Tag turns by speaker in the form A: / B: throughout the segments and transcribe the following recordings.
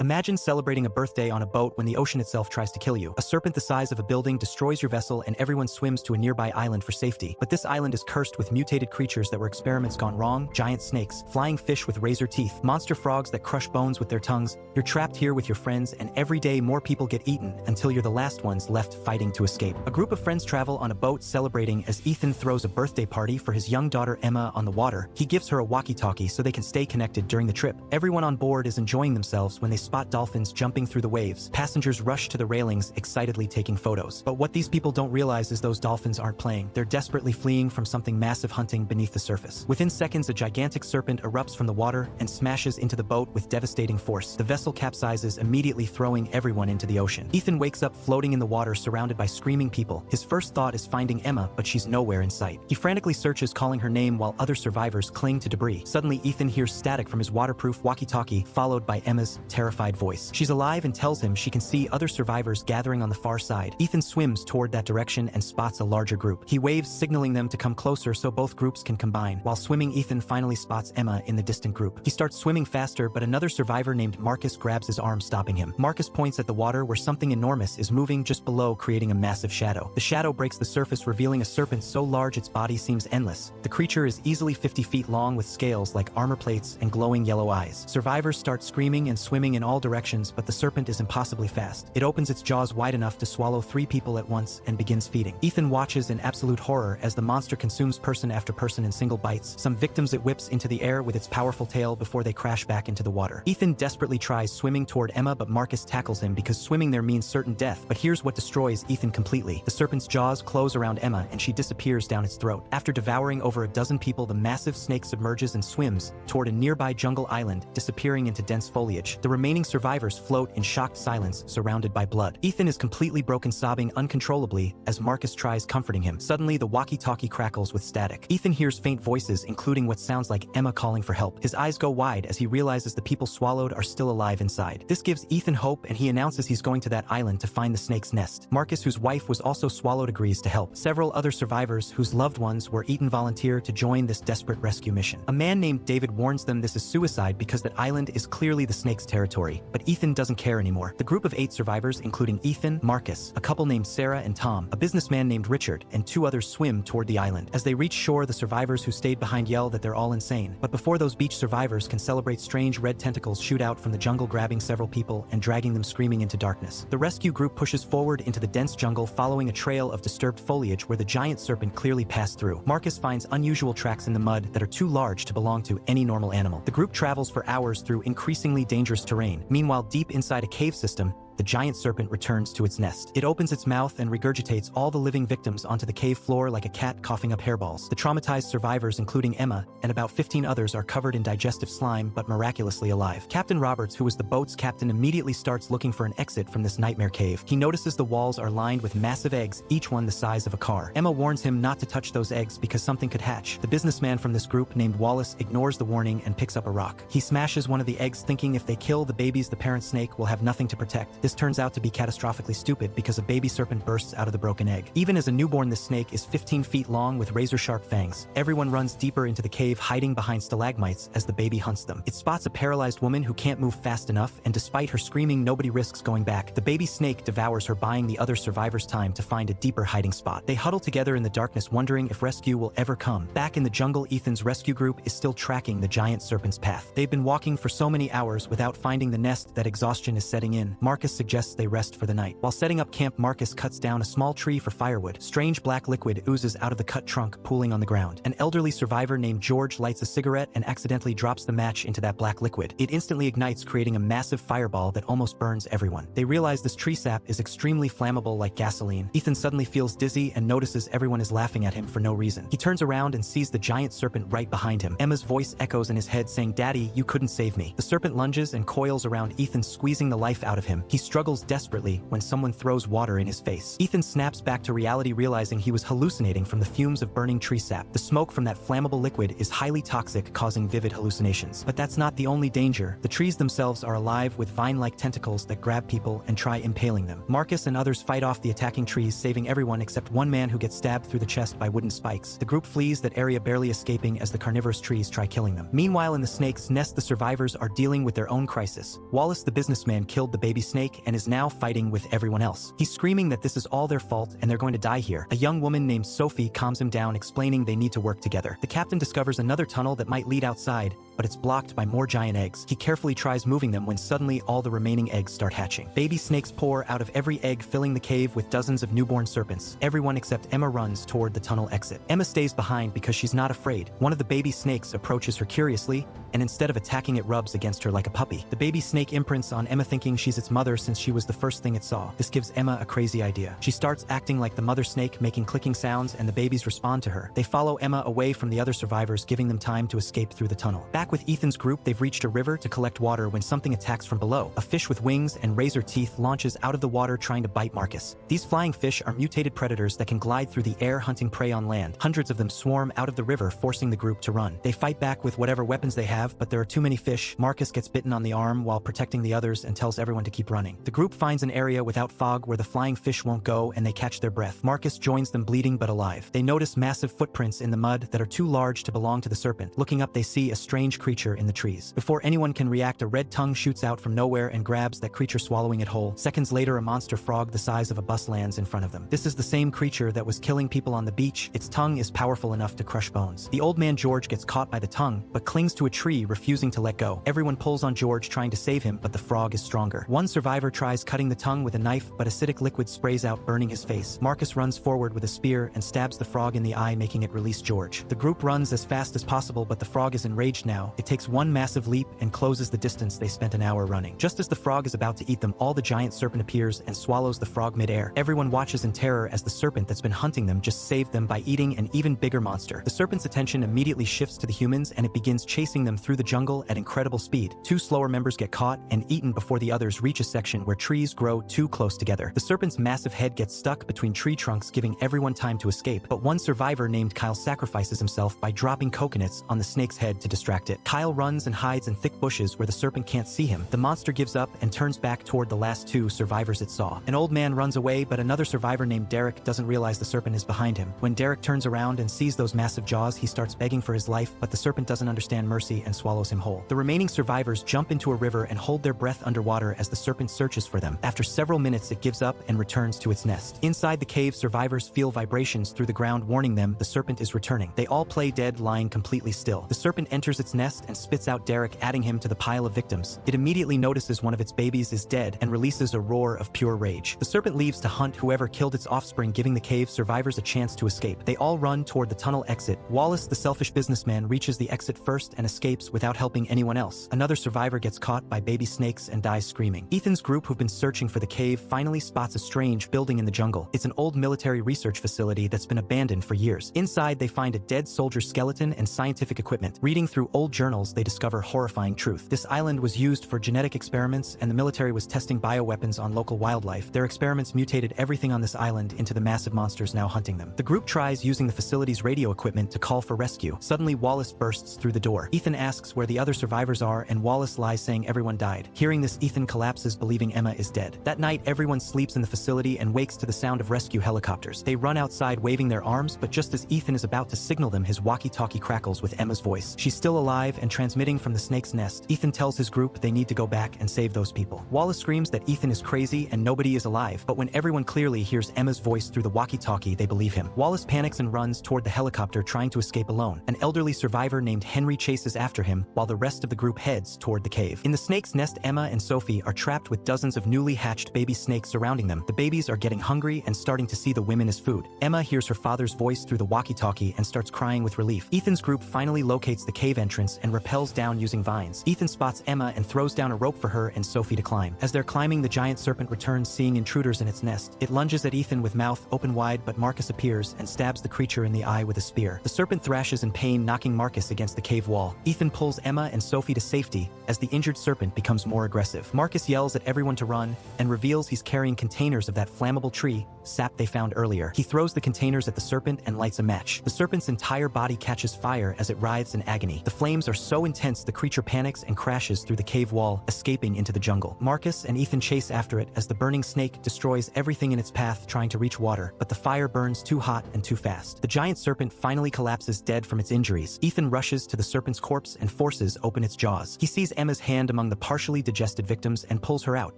A: Imagine celebrating a birthday on a boat when the ocean itself tries to kill you. A serpent the size of a building destroys your vessel and everyone swims to a nearby island for safety. But this island is cursed with mutated creatures that were experiments gone wrong, giant snakes, flying fish with razor teeth, monster frogs that crush bones with their tongues. You're trapped here with your friends, and every day more people get eaten until you're the last ones left fighting to escape. A group of friends travel on a boat celebrating as Ethan throws a birthday party for his young daughter Emma on the water. He gives her a walkie-talkie so they can stay connected during the trip. Everyone on board is enjoying themselves when they spot dolphins jumping through the waves. Passengers rush to the railings, excitedly taking photos. But what these people don't realize is those dolphins aren't playing. They're desperately fleeing from something massive hunting beneath the surface. Within seconds, a gigantic serpent erupts from the water and smashes into the boat with devastating force. The vessel capsizes, immediately throwing everyone into the ocean. Ethan wakes up floating in the water, surrounded by screaming people. His first thought is finding Emma, but she's nowhere in sight. He frantically searches, calling her name while other survivors cling to debris. Suddenly, Ethan hears static from his waterproof walkie-talkie, followed by Emma's terrified voice. She's alive and tells him she can see other survivors gathering on the far side. Ethan swims toward that direction and spots a larger group. He waves, signaling them to come closer so both groups can combine. While swimming, Ethan finally spots Emma in the distant group. He starts swimming faster, but another survivor named Marcus grabs his arm, stopping him. Marcus points at the water where something enormous is moving just below, creating a massive shadow. The shadow breaks the surface, revealing a serpent so large its body seems endless. The creature is easily 50 feet long with scales like armor plates and glowing yellow eyes. Survivors start screaming and swimming in all directions, but the serpent is impossibly fast. It opens its jaws wide enough to swallow 3 people at once and begins feeding. Ethan watches in absolute horror as the monster consumes person after person in single bites. Some victims it whips into the air with its powerful tail before they crash back into the water. Ethan desperately tries swimming toward Emma, but Marcus tackles him because swimming there means certain death. But here's what destroys Ethan completely. The serpent's jaws close around Emma and she disappears down its throat. After devouring over a dozen people, the massive snake submerges and swims toward a nearby jungle island, disappearing into dense foliage. The remaining survivors float in shocked silence, surrounded by blood. Ethan is completely broken, sobbing uncontrollably as Marcus tries comforting him. Suddenly, the walkie-talkie crackles with static. Ethan hears faint voices, including what sounds like Emma calling for help. His eyes go wide as he realizes the people swallowed are still alive inside. This gives Ethan hope, and he announces he's going to that island to find the snake's nest. Marcus, whose wife was also swallowed, agrees to help. Several other survivors whose loved ones were eaten volunteer to join this desperate rescue mission. A man named David warns them this is suicide because that island is clearly the snake's territory, but Ethan doesn't care anymore. The group of 8 survivors, including Ethan, Marcus, a couple named Sarah and Tom, a businessman named Richard, and 2 others swim toward the island. As they reach shore, the survivors who stayed behind yell that they're all insane. But before those beach survivors can celebrate, strange red tentacles shoot out from the jungle, grabbing several people and dragging them screaming into darkness. The rescue group pushes forward into the dense jungle, following a trail of disturbed foliage where the giant serpent clearly passed through. Marcus finds unusual tracks in the mud that are too large to belong to any normal animal. The group travels for hours through increasingly dangerous terrain. Meanwhile, deep inside a cave system, the giant serpent returns to its nest. It opens its mouth and regurgitates all the living victims onto the cave floor like a cat coughing up hairballs. The traumatized survivors, including Emma and about 15 others, are covered in digestive slime but miraculously alive. Captain Roberts, who was the boat's captain, immediately starts looking for an exit from this nightmare cave. He notices the walls are lined with massive eggs, each one the size of a car. Emma warns him not to touch those eggs because something could hatch. The businessman from this group, named Wallace, ignores the warning and picks up a rock. He smashes one of the eggs, thinking if they kill the babies, the parent snake will have nothing to protect. This turns out to be catastrophically stupid because a baby serpent bursts out of the broken egg. Even as a newborn, the snake is 15 feet long with razor-sharp fangs. Everyone runs deeper into the cave, hiding behind stalagmites as the baby hunts them. It spots a paralyzed woman who can't move fast enough, and despite her screaming, nobody risks going back. The baby snake devours her, buying the other survivors time to find a deeper hiding spot. They huddle together in the darkness, wondering if rescue will ever come. Back in the jungle, Ethan's rescue group is still tracking the giant serpent's path. They've been walking for so many hours without finding the nest that exhaustion is setting in. Marcus suggests they rest for the night. While setting up camp, Marcus cuts down a small tree for firewood. Strange black liquid oozes out of the cut trunk, pooling on the ground. An elderly survivor named George lights a cigarette and accidentally drops the match into that black liquid. It instantly ignites, creating a massive fireball that almost burns everyone. They realize this tree sap is extremely flammable, like gasoline. Ethan suddenly feels dizzy and notices everyone is laughing at him for no reason. He turns around and sees the giant serpent right behind him. Emma's voice echoes in his head, saying, "Daddy, you couldn't save me." The serpent lunges and coils around Ethan, squeezing the life out of him. He struggles desperately when someone throws water in his face. Ethan snaps back to reality, realizing he was hallucinating from the fumes of burning tree sap. The smoke from that flammable liquid is highly toxic, causing vivid hallucinations. But that's not the only danger. The trees themselves are alive with vine-like tentacles that grab people and try impaling them. Marcus and others fight off the attacking trees, saving everyone except one man who gets stabbed through the chest by wooden spikes. The group flees that area, barely escaping as the carnivorous trees try killing them. Meanwhile, in the snake's nest, the survivors are dealing with their own crisis. Wallace, the businessman, killed the baby snake and is now fighting with everyone else. He's screaming that this is all their fault and they're going to die here. A young woman named Sophie calms him down, explaining they need to work together. The captain discovers another tunnel that might lead outside, but it's blocked by more giant eggs. He carefully tries moving them when suddenly all the remaining eggs start hatching. Baby snakes pour out of every egg, filling the cave with dozens of newborn serpents. Everyone except Emma runs toward the tunnel exit. Emma stays behind because she's not afraid. One of the baby snakes approaches her curiously, and instead of attacking, it rubs against her like a puppy. The baby snake imprints on Emma, thinking she's its mother since she was the first thing it saw. This gives Emma a crazy idea. She starts acting like the mother snake, making clicking sounds, and the babies respond to her. They follow Emma away from the other survivors, giving them time to escape through the tunnel. Back with Ethan's group, they've reached a river to collect water when something attacks from below. A fish with wings and razor teeth launches out of the water, trying to bite Marcus. These flying fish are mutated predators that can glide through the air, hunting prey on land. Hundreds of them swarm out of the river, forcing the group to run. They fight back with whatever weapons they have, but there are too many fish. Marcus gets bitten on the arm while protecting the others and tells everyone to keep running. The group finds an area without fog where the flying fish won't go, and they catch their breath. Marcus joins them, bleeding but alive. They notice massive footprints in the mud that are too large to belong to the serpent. Looking up, they see a strange creature in the trees. Before anyone can react, a red tongue shoots out from nowhere and grabs that creature, swallowing it whole. Seconds later, a monster frog the size of a bus lands in front of them. This is the same creature that was killing people on the beach. Its tongue is powerful enough to crush bones. The old man George gets caught by the tongue, but clings to a tree, refusing to let go. Everyone pulls on George, trying to save him, but the frog is stronger. One survivor tries cutting the tongue with a knife, but acidic liquid sprays out, burning his face. Marcus runs forward with a spear and stabs the frog in the eye, making it release George. The group runs as fast as possible, but the frog is enraged now. It takes one massive leap and closes the distance they spent an hour running. Just as the frog is about to eat them all, the giant serpent appears and swallows the frog midair. Everyone watches in terror as the serpent that's been hunting them just saved them by eating an even bigger monster. The serpent's attention immediately shifts to the humans, and it begins chasing them through the jungle at incredible speed. Two slower members get caught and eaten before the others reach a section where trees grow too close together. The serpent's massive head gets stuck between tree trunks, giving everyone time to escape, but one survivor named Kyle sacrifices himself by dropping coconuts on the snake's head to distract it. Kyle runs and hides in thick bushes where the serpent can't see him. The monster gives up and turns back toward the last two survivors it saw. An old man runs away, but another survivor named Derek doesn't realize the serpent is behind him. When Derek turns around and sees those massive jaws, he starts begging for his life, but the serpent doesn't understand mercy and swallows him whole. The remaining survivors jump into a river and hold their breath underwater as the serpent searches for them. After several minutes, it gives up and returns to its nest. Inside the cave, survivors feel vibrations through the ground, warning them the serpent is returning. They all play dead, lying completely still. The serpent enters its nest and spits out Derek, adding him to the pile of victims. It immediately notices one of its babies is dead and releases a roar of pure rage. The serpent leaves to hunt whoever killed its offspring, giving the cave survivors a chance to escape. They all run toward the tunnel exit. Wallace, the selfish businessman, reaches the exit first and escapes without helping anyone else. Another survivor gets caught by baby snakes and dies screaming. Ethan's group, who've been searching for the cave, finally spots a strange building in the jungle. It's an old military research facility that's been abandoned for years. Inside, they find a dead soldier skeleton and scientific equipment. Reading through old journals, they discover horrifying truth. This island was used for genetic experiments, and the military was testing bioweapons on local wildlife. Their experiments mutated everything on this island into the massive monsters now hunting them. The group tries using the facility's radio equipment to call for rescue. Suddenly, Wallace bursts through the door. Ethan asks where the other survivors are, and Wallace lies, saying everyone died. Hearing this, Ethan collapses, believing Emma is dead. That night, everyone sleeps in the facility and wakes to the sound of rescue helicopters. They run outside waving their arms, but just as Ethan is about to signal them, his walkie-talkie crackles with Emma's voice. She's still alive and transmitting from the snake's nest. Ethan tells his group they need to go back and save those people. Wallace screams that Ethan is crazy and nobody is alive, but when everyone clearly hears Emma's voice through the walkie-talkie, they believe him. Wallace panics and runs toward the helicopter, trying to escape alone. An elderly survivor named Henry chases after him, while the rest of the group heads toward the cave. In the snake's nest, Emma and Sophie are trapped with dozens of newly hatched baby snakes surrounding them. The babies are getting hungry and starting to see the women as food. Emma hears her father's voice through the walkie-talkie and starts crying with relief. Ethan's group finally locates the cave entrance and rappels down using vines. Ethan spots Emma and throws down a rope for her and Sophie to climb. As they're climbing, the giant serpent returns, seeing intruders in its nest. It lunges at Ethan with mouth open wide, but Marcus appears and stabs the creature in the eye with a spear. The serpent thrashes in pain, knocking Marcus against the cave wall. Ethan pulls Emma and Sophie to safety as the injured serpent becomes more aggressive. Marcus yells at everyone to run and reveals he's carrying containers of that flammable tree sap they found earlier. He throws the containers at the serpent and lights a match. The serpent's entire body catches fire as it writhes in agony. The flames are so intense the creature panics and crashes through the cave wall, escaping into the jungle. Marcus and Ethan chase after it as the burning snake destroys everything in its path trying to reach water, but the fire burns too hot and too fast. The giant serpent finally collapses dead from its injuries. Ethan rushes to the serpent's corpse and forces open its jaws. He sees Emma's hand among the partially digested victims and pulls her out.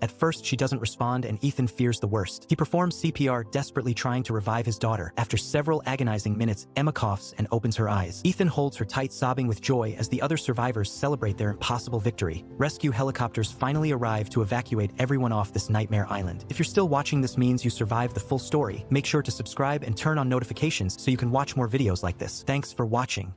A: At first, she doesn't respond and Ethan fears the worst. He performs CPR, desperately trying to revive his daughter. After several agonizing minutes, Emma coughs and opens her eyes. Ethan holds her tight, sobbing with joy as the other survivors celebrate their impossible victory. Rescue helicopters finally arrive to evacuate everyone off this nightmare island. If you're still watching, this means you survived the full story. Make sure to subscribe and turn on notifications so you can watch more videos like this. Thanks for watching.